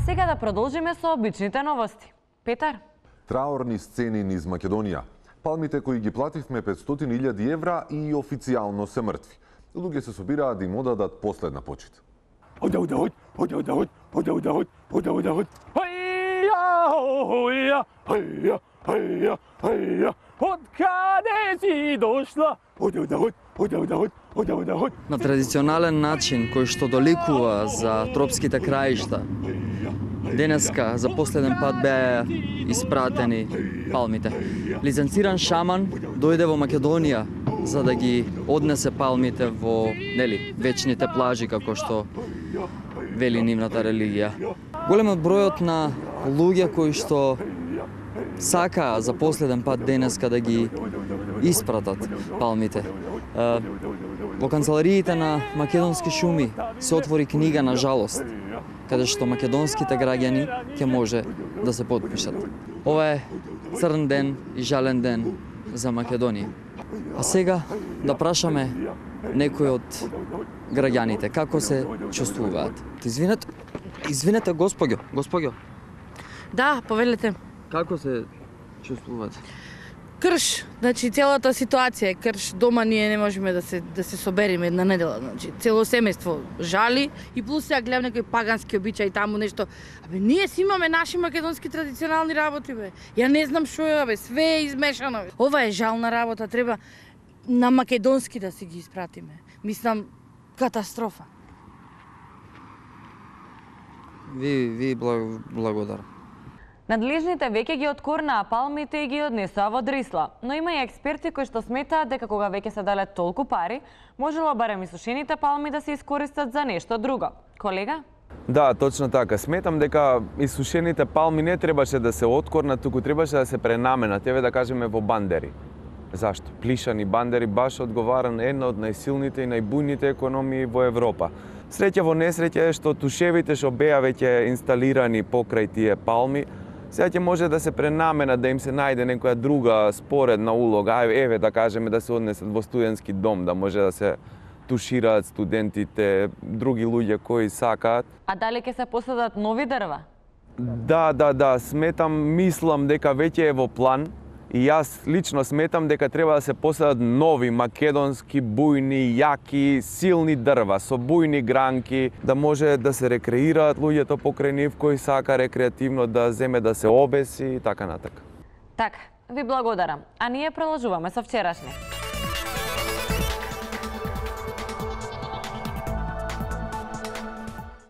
сега да продолжиме со обичните новости. Петар? Траорни сцени низ Македонија. Палмите кои ги плативме 500.000 евра и официјално се мртви. Луѓе се собираат да им одадат последна почит. Од каде си дошла? На традиционален начин кој што доликува за тропските краишта. Денеска за последен пат беа испратени палмите. Лиценциран шаман дојде во Македонија за да ги однесе палмите во, вечните плажи како што вели нивната религија. Големот бројот на луѓе кои што сакаа за последен пат денеска да ги испратат палмите. Во канцелариите на Македонски шуми се отвори книга на жалост, каде што македонските граѓани ќе може да се потпишат. Ова е црн ден и жален ден за Македонија. А сега да прашаме некои од граѓаните како се чувствуваат. Извинете, господјо. Да, повелете. Како се чувствувате? Крш, значи целата ситуација е крш. Дома ние не можеме да се собериме една недела, значи цело семејство жали и плюс сега гледам некои пагански обичаи таму нешто. Ние си имаме наши македонски традиционални работи бе. Ја не знам што е бе, све е измешано. Ова е жална работа, треба на македонски да си ги испратиме. Мислам катастрофа. Ви благодарам. Надлежните веќе ги откорнаа палмите и ги однесоа во Дрисла, но има и експерти кои што сметаат дека кога веќе се дале толку пари, можело барем и сушените палми да се искористат за нешто друго. Колега? Да, точно така. Сметам дека исушените палми не требаше да се откорнат, туку требаше да се пренаменат, еве да кажеме во бандери. Зашто? Плишани бандери баш одговара на една од најсилните и најбујните економии во Европа. Среќа во несреќа е што тушевите што беа веќе инсталирани покрај тие палми, сега ќе може да се пренаменат, да им се најде некоја друга споредна улога, еве да кажеме да се однесат во студентски дом, да може да се тушираат студентите, други луѓе кои сакаат. А дали ќе се посадат нови дрва? Да, мислам дека веќе е во план. И јас лично сметам дека треба да се посадат нови македонски бујни, јаки, силни дрва со бујни гранки, да може да се рекреираат луѓето покрај нив кои сака рекреативно да земе да се обеси и така натака. Така, ви благодарам. А ние продолжуваме со вчерашни.